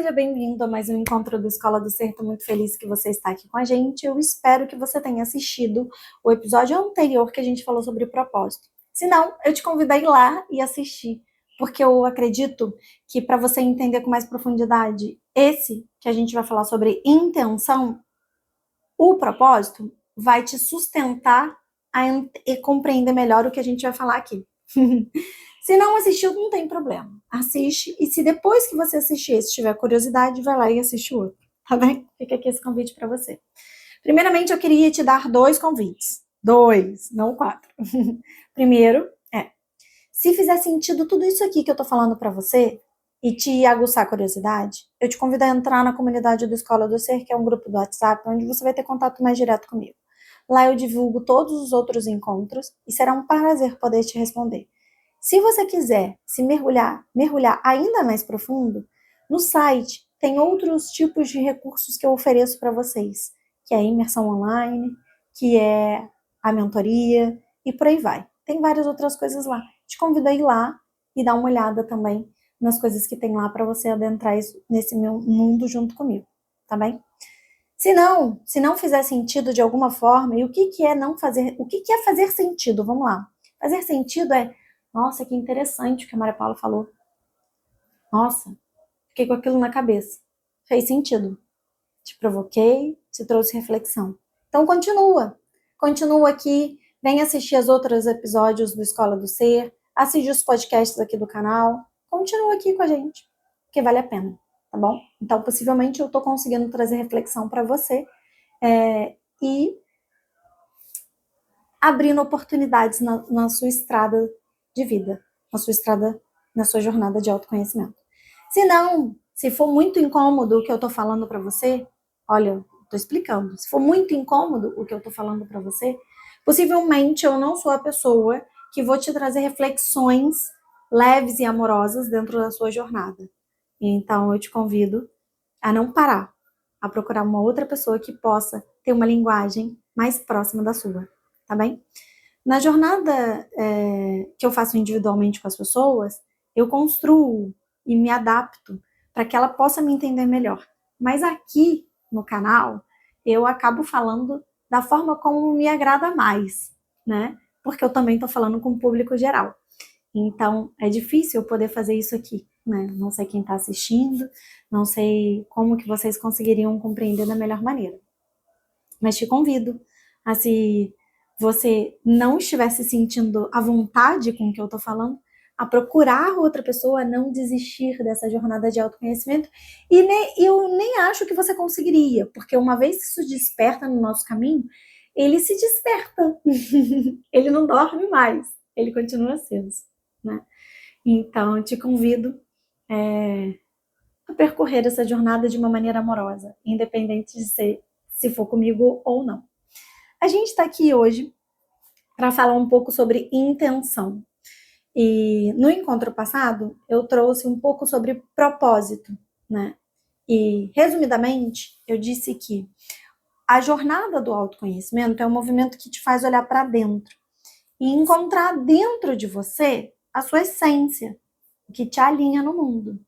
Seja bem-vindo a mais um encontro do Escola do Ser. Estou muito feliz que você está aqui com a gente. Eu espero que você tenha assistido o episódio anterior que a gente falou sobre propósito. Se não, eu te convido a ir lá e assistir, porque eu acredito que para você entender com mais profundidade esse que a gente vai falar sobre intenção, o propósito vai te sustentar e compreender melhor o que a gente vai falar aqui. Se não assistiu, não tem problema. Assiste, e se depois que você assistir esse tiver curiosidade, vai lá e assiste o outro, tá bem? Fica aqui esse convite para você. Primeiramente, eu queria te dar 2 convites. 2, não 4. Primeiro se fizer sentido tudo isso aqui que eu tô falando para você e te aguçar a curiosidade, eu te convido a entrar na comunidade do Escola do Ser, que é um grupo do WhatsApp, onde você vai ter contato mais direto comigo. Lá eu divulgo todos os outros encontros e será um prazer poder te responder. Se você quiser se mergulhar ainda mais profundo, no site tem outros tipos de recursos que eu ofereço para vocês, que é a imersão online, que é a mentoria e por aí vai. Tem várias outras coisas lá. Te convido a ir lá e dar uma olhada também nas coisas que tem lá para você adentrar nesse meu mundo junto comigo, tá bem? Se não fizer sentido de alguma forma, e o que é não fazer, o que é fazer sentido? Vamos lá. Fazer sentido é, nossa, que interessante o que a Maria Paula falou. Nossa, fiquei com aquilo na cabeça. Fez sentido. Te provoquei, te trouxe reflexão. Então continua aqui, vem assistir os outros episódios do Escola do Ser, assiste os podcasts aqui do canal, continua aqui com a gente, porque vale a pena, tá bom? Então, possivelmente, eu estou conseguindo trazer reflexão para você e abrindo oportunidades na sua estrada de vida, na sua jornada de autoconhecimento. Se for muito incômodo o que eu estou falando para você, olha, estou explicando, se for muito incômodo o que eu estou falando para você, possivelmente eu não sou a pessoa que vou te trazer reflexões leves e amorosas dentro da sua jornada. Então, eu te convido a não parar, a procurar uma outra pessoa que possa ter uma linguagem mais próxima da sua, tá bem? Na jornada que eu faço individualmente com as pessoas, eu construo e me adapto para que ela possa me entender melhor. Mas aqui no canal, eu acabo falando da forma como me agrada mais, né? Porque eu também estou falando com o público geral. Então, é difícil eu poder fazer isso aqui, né? Não sei quem está assistindo, não sei como que vocês conseguiriam compreender da melhor maneira. Mas te convido a, se você não estiver se sentindo à vontade com o que eu estou falando, a procurar outra pessoa, a não desistir dessa jornada de autoconhecimento. E eu nem acho que você conseguiria, porque uma vez que isso desperta no nosso caminho, ele se desperta. Ele não dorme mais, ele continua aceso, né? Então, eu te convido a percorrer essa jornada de uma maneira amorosa, independente de se for comigo ou não. A gente está aqui hoje para falar um pouco sobre intenção. E no encontro passado, eu trouxe um pouco sobre propósito, né? E, resumidamente, eu disse que a jornada do autoconhecimento é um movimento que te faz olhar para dentro e encontrar dentro de você a sua essência, o que te alinha no mundo.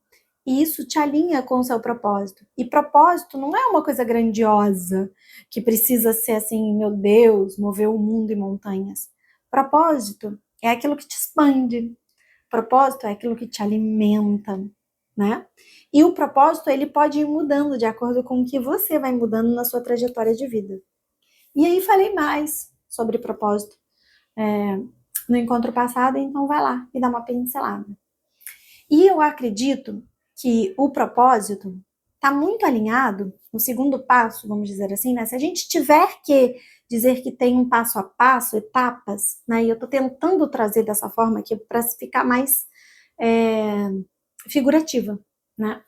E isso te alinha com o seu propósito. E propósito não é uma coisa grandiosa, que precisa ser assim, meu Deus, mover o mundo e montanhas. Propósito é aquilo que te expande. Propósito é aquilo que te alimenta, né? E o propósito, ele pode ir mudando de acordo com o que você vai mudando na sua trajetória de vida. E aí falei mais sobre propósito no encontro passado, então vai lá e dá uma pincelada. E eu acredito que o propósito está muito alinhado, no segundo passo, vamos dizer assim, né? Se a gente tiver que dizer que tem um passo a passo, etapas, né? E eu estou tentando trazer dessa forma aqui para ficar mais figurativa, né?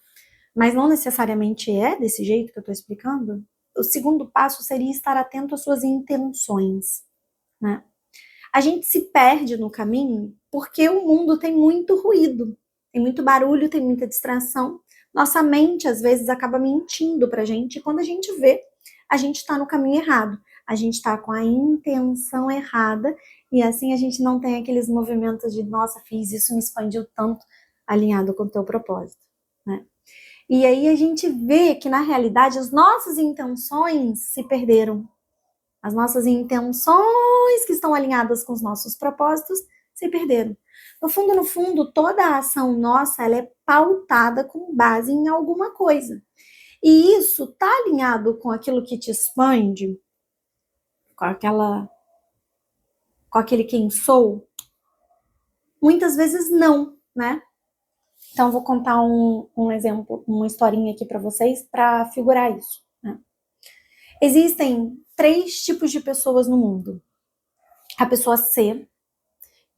Mas não necessariamente é desse jeito que eu estou explicando. O segundo passo seria estar atento às suas intenções, né? A gente se perde no caminho porque o mundo tem muito ruído, tem muito barulho, tem muita distração. Nossa mente, às vezes, acaba mentindo pra gente, e quando a gente vê, a gente está no caminho errado. A gente está com a intenção errada, e assim a gente não tem aqueles movimentos de, nossa, fiz isso, me expandiu tanto, alinhado com o teu propósito, né? E aí a gente vê que, na realidade, as nossas intenções se perderam. As nossas intenções que estão alinhadas com os nossos propósitos se perderam. No fundo, toda a ação nossa ela é pautada com base em alguma coisa. E isso está alinhado com aquilo que te expande, com aquele quem sou? Muitas vezes não, né? Então, vou contar um exemplo, uma historinha aqui para vocês para figurar isso. Né? Existem 3 tipos de pessoas no mundo. A pessoa C,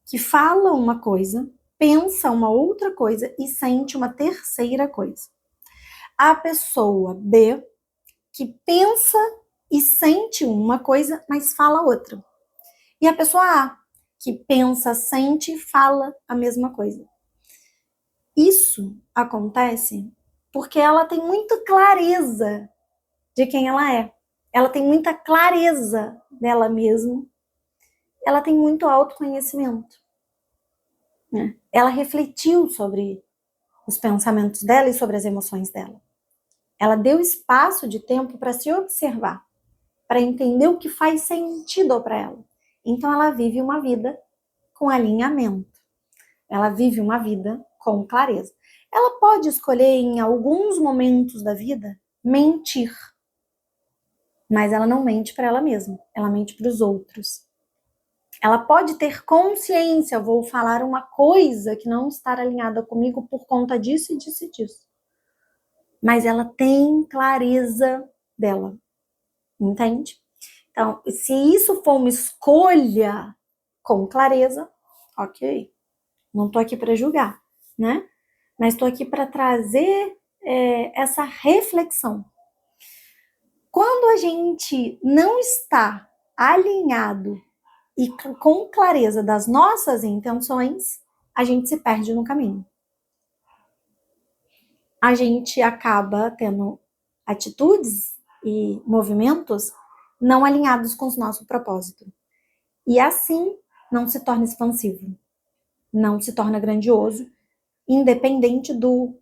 que fala uma coisa, pensa uma outra coisa e sente uma terceira coisa. A pessoa B, que pensa e sente uma coisa, mas fala outra. E a pessoa A, que pensa, sente e fala a mesma coisa. Isso acontece porque ela tem muita clareza de quem ela é. Ela tem muita clareza dela mesma. Ela tem muito autoconhecimento. Né? Ela refletiu sobre os pensamentos dela e sobre as emoções dela. Ela deu espaço de tempo para se observar, para entender o que faz sentido para ela. Então ela vive uma vida com alinhamento. Ela vive uma vida com clareza. Ela pode escolher em alguns momentos da vida mentir, mas ela não mente para ela mesma, ela mente para os outros. Ela pode ter consciência, vou falar uma coisa que não está alinhada comigo por conta disso e disso e disso. Mas ela tem clareza dela, entende? Então, se isso for uma escolha com clareza, ok. Não estou aqui para julgar, né? Mas estou aqui para trazer essa reflexão. Quando a gente não está alinhado e com clareza das nossas intenções, a gente se perde no caminho. A gente acaba tendo atitudes e movimentos não alinhados com o nosso propósito. E assim não se torna expansivo, não se torna grandioso, independente do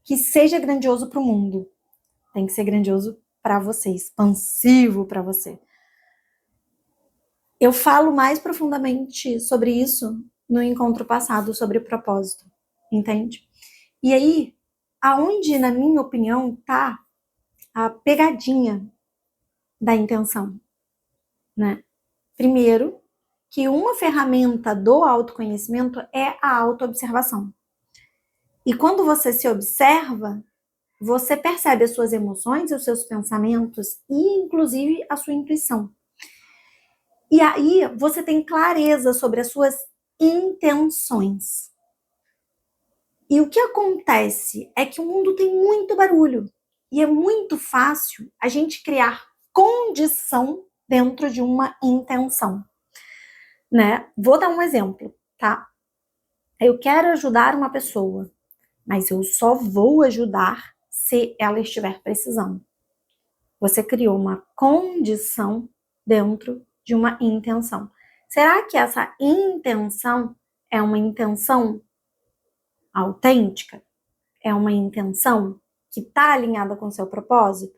que seja grandioso para o mundo. Tem que ser grandioso para você, expansivo para você. Eu falo mais profundamente sobre isso no encontro passado, sobre propósito, entende? E aí, aonde, na minha opinião, tá a pegadinha da intenção, né? Primeiro, que uma ferramenta do autoconhecimento é a autoobservação. E quando você se observa, você percebe as suas emoções, os seus pensamentos e, inclusive, a sua intuição. E aí você tem clareza sobre as suas intenções. E o que acontece é que o mundo tem muito barulho e é muito fácil a gente criar condição dentro de uma intenção, né? Vou dar um exemplo, tá? Eu quero ajudar uma pessoa, mas eu só vou ajudar se ela estiver precisando. Você criou uma condição dentro de uma intenção. Será que essa intenção é uma intenção autêntica? É uma intenção que está alinhada com o seu propósito?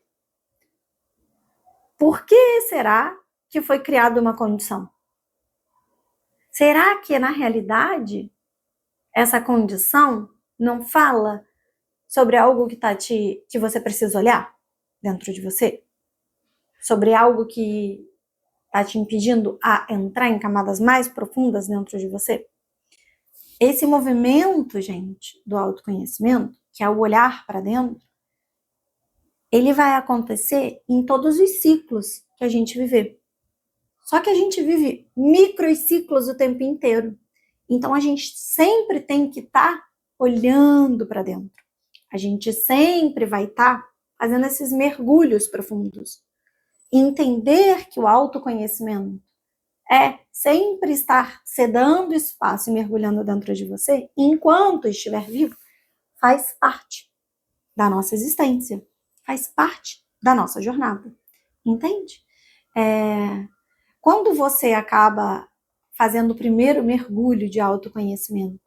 Por que será que foi criada uma condição? Será que, na realidade, essa condição não fala sobre algo que você precisa olhar dentro de você? Sobre algo que está te impedindo a entrar em camadas mais profundas dentro de você? Esse movimento, gente, do autoconhecimento, que é o olhar para dentro, ele vai acontecer em todos os ciclos que a gente viver. Só que a gente vive microciclos o tempo inteiro. Então, a gente sempre tem que estar olhando para dentro. A gente sempre vai estar fazendo esses mergulhos profundos. Entender que o autoconhecimento é sempre estar se dando espaço e mergulhando dentro de você, enquanto estiver vivo, faz parte da nossa existência, faz parte da nossa jornada, entende? Quando você acaba fazendo o primeiro mergulho de autoconhecimento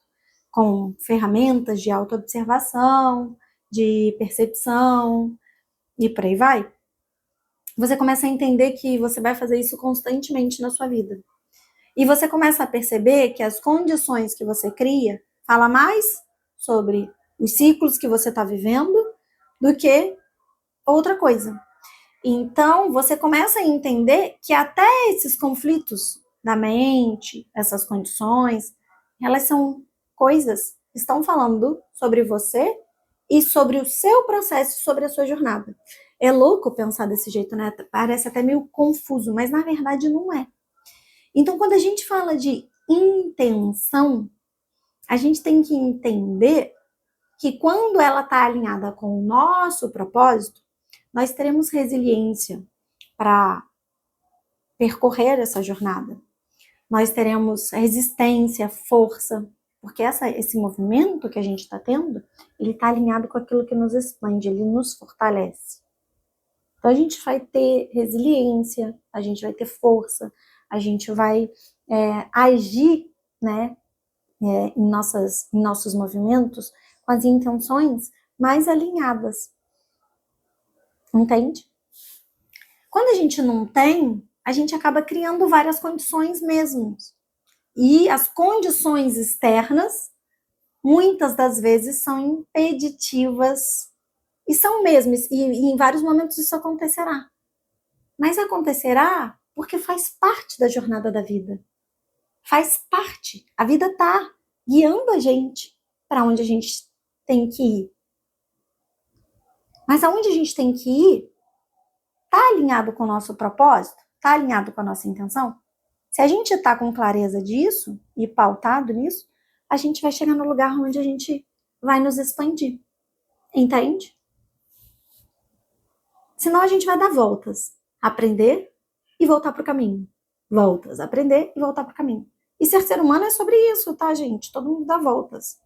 com ferramentas de autoobservação, de percepção e por aí vai, você começa a entender que você vai fazer isso constantemente na sua vida. E você começa a perceber que as condições que você cria fala mais sobre os ciclos que você está vivendo do que outra coisa. Então, você começa a entender que até esses conflitos da mente, essas condições, elas são coisas que estão falando sobre você e sobre o seu processo, sobre a sua jornada. É louco pensar desse jeito, né? Parece até meio confuso, mas na verdade não é. Então, quando a gente fala de intenção, a gente tem que entender que quando ela está alinhada com o nosso propósito, nós teremos resiliência para percorrer essa jornada. Nós teremos resistência, força, porque esse movimento que a gente está tendo, ele está alinhado com aquilo que nos expande, ele nos fortalece. Então a gente vai ter resiliência, a gente vai ter força, a gente vai agir, né, em nossos movimentos com as intenções mais alinhadas. Entende? Quando a gente não tem, a gente acaba criando várias condições mesmo. E as condições externas, muitas das vezes, são impeditivas. E são mesmo, e em vários momentos isso acontecerá. Mas acontecerá porque faz parte da jornada da vida. Faz parte. A vida está guiando a gente para onde a gente tem que ir. Mas aonde a gente tem que ir está alinhado com o nosso propósito? Está alinhado com a nossa intenção? Se a gente está com clareza disso e pautado nisso, a gente vai chegar no lugar onde a gente vai nos expandir. Entende? Senão a gente vai dar voltas. Aprender e voltar para o caminho. Voltas, aprender e voltar para o caminho. E ser humano é sobre isso, tá, gente? Todo mundo dá voltas.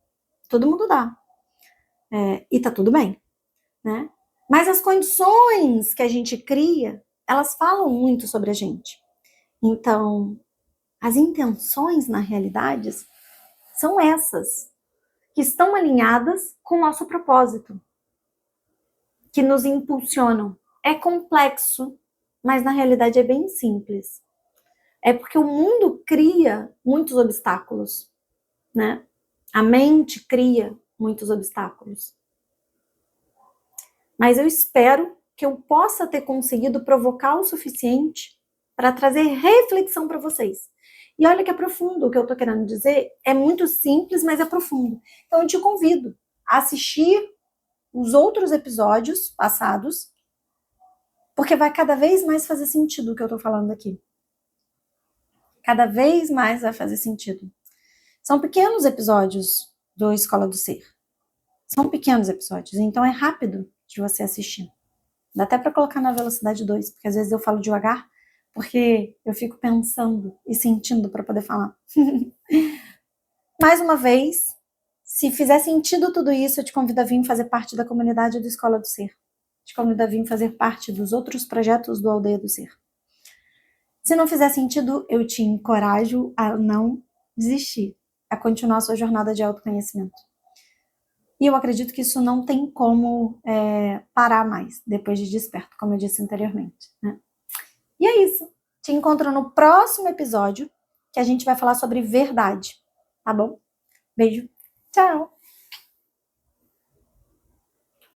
Todo mundo dá. E tá tudo bem, né? Mas as condições que a gente cria, elas falam muito sobre a gente. Então, as intenções, na realidade, são essas, que estão alinhadas com o nosso propósito, que nos impulsionam. É complexo, mas na realidade é bem simples. É porque o mundo cria muitos obstáculos, né? A mente cria muitos obstáculos. Mas eu espero que eu possa ter conseguido provocar o suficiente para trazer reflexão para vocês. E olha que é profundo o que eu estou querendo dizer. É muito simples, mas é profundo. Então eu te convido a assistir os outros episódios passados, porque vai cada vez mais fazer sentido o que eu estou falando aqui. Cada vez mais vai fazer sentido. São pequenos episódios do Escola do Ser. São pequenos episódios, então é rápido de você assistir. Dá até para colocar na velocidade 2, porque às vezes eu falo devagar, porque eu fico pensando e sentindo para poder falar. Mais uma vez, se fizer sentido tudo isso, eu te convido a vir fazer parte da comunidade do Escola do Ser. Te convido a vir fazer parte dos outros projetos do Aldeia do Ser. Se não fizer sentido, eu te encorajo a não desistir, a continuar a sua jornada de autoconhecimento. E eu acredito que isso não tem como parar mais, depois de desperto, como eu disse anteriormente, né? E é isso. Te encontro no próximo episódio, que a gente vai falar sobre verdade, tá bom? Beijo. Tchau!